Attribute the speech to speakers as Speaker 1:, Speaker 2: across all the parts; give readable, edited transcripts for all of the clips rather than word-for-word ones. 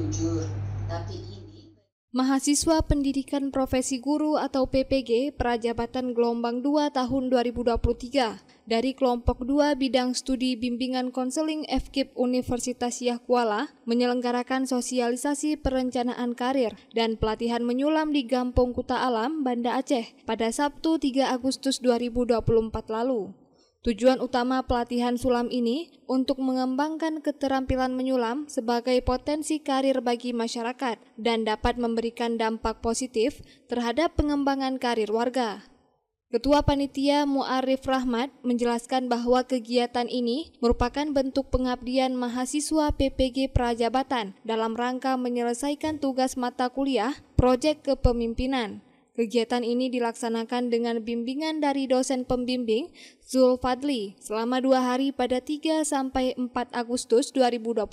Speaker 1: jujur. Tapi ini
Speaker 2: Mahasiswa Pendidikan Profesi Guru atau PPG Prajabatan Gelombang 2 tahun 2023 dari kelompok 2 bidang studi bimbingan konseling FKIP Universitas Yah Kuala menyelenggarakan sosialisasi perencanaan karir dan pelatihan menyulam di Gampong Kuta Alam, Banda Aceh pada Sabtu 3 Agustus 2024 lalu. Tujuan utama pelatihan sulam ini untuk mengembangkan keterampilan menyulam sebagai potensi karir bagi masyarakat dan dapat memberikan dampak positif terhadap pengembangan karir warga. Ketua Panitia Mu'arif Rahmat menjelaskan bahwa kegiatan ini merupakan bentuk pengabdian mahasiswa PPG Prajabatan dalam rangka menyelesaikan tugas mata kuliah Proyek Kepemimpinan. Kegiatan ini dilaksanakan dengan bimbingan dari dosen pembimbing Zul Fadli selama 2 hari pada 3 sampai 4 Agustus 2024.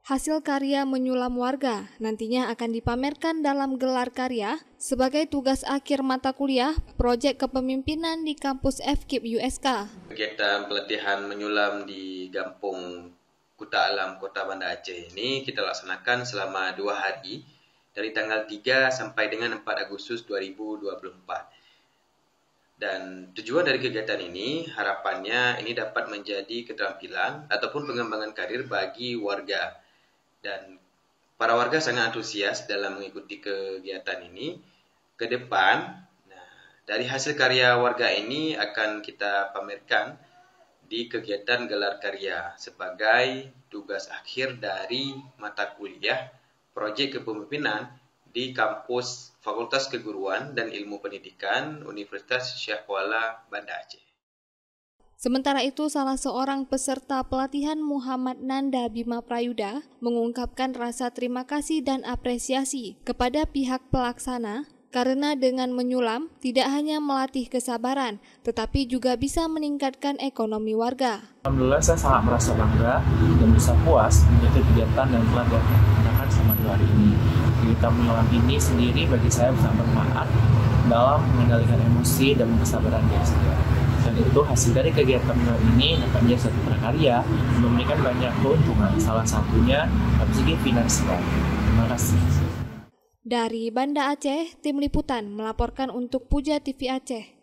Speaker 2: Hasil karya menyulam warga nantinya akan dipamerkan dalam gelar karya sebagai tugas akhir mata kuliah Proyek Kepemimpinan di kampus FKIP USK.
Speaker 3: Kegiatan pelatihan menyulam di Gampong Kuta Alam, Kota Banda Aceh ini kita laksanakan selama 2 hari. Dari tanggal 3 sampai dengan 4 Agustus 2024. Dan tujuan dari kegiatan ini, harapannya ini dapat menjadi keterampilan ataupun pengembangan karir bagi warga. Dan para warga sangat antusias dalam mengikuti kegiatan ini. Ke depan, dari hasil karya warga ini akan kita pamerkan di kegiatan gelar karya sebagai tugas akhir dari mata kuliah Proyek Kepemimpinan di kampus Fakultas Keguruan dan Ilmu Pendidikan Universitas Yah Kuala, Banda Aceh.
Speaker 2: Sementara itu, salah seorang peserta pelatihan Muhammad Nanda Bima Prayuda mengungkapkan rasa terima kasih dan apresiasi kepada pihak pelaksana karena dengan menyulam tidak hanya melatih kesabaran, tetapi juga bisa meningkatkan ekonomi warga.
Speaker 4: Alhamdulillah saya sangat merasa bangga dan bisa puas mengikuti kegiatan yang telah dilaksanakan selama 2 hari ini. Kegiatan menyulam ini sendiri bagi saya sangat bermanfaat dalam mengendalikan emosi dan kesabaran diri sendiri. Dan itu hasil dari kegiatan menyulam ini dapat menjadi satu prakarya memberikan banyak keuntungan, salah satunya dari segi finansial. Terima kasih.
Speaker 2: Dari Banda Aceh, Tim Liputan melaporkan untuk Puja TV Aceh.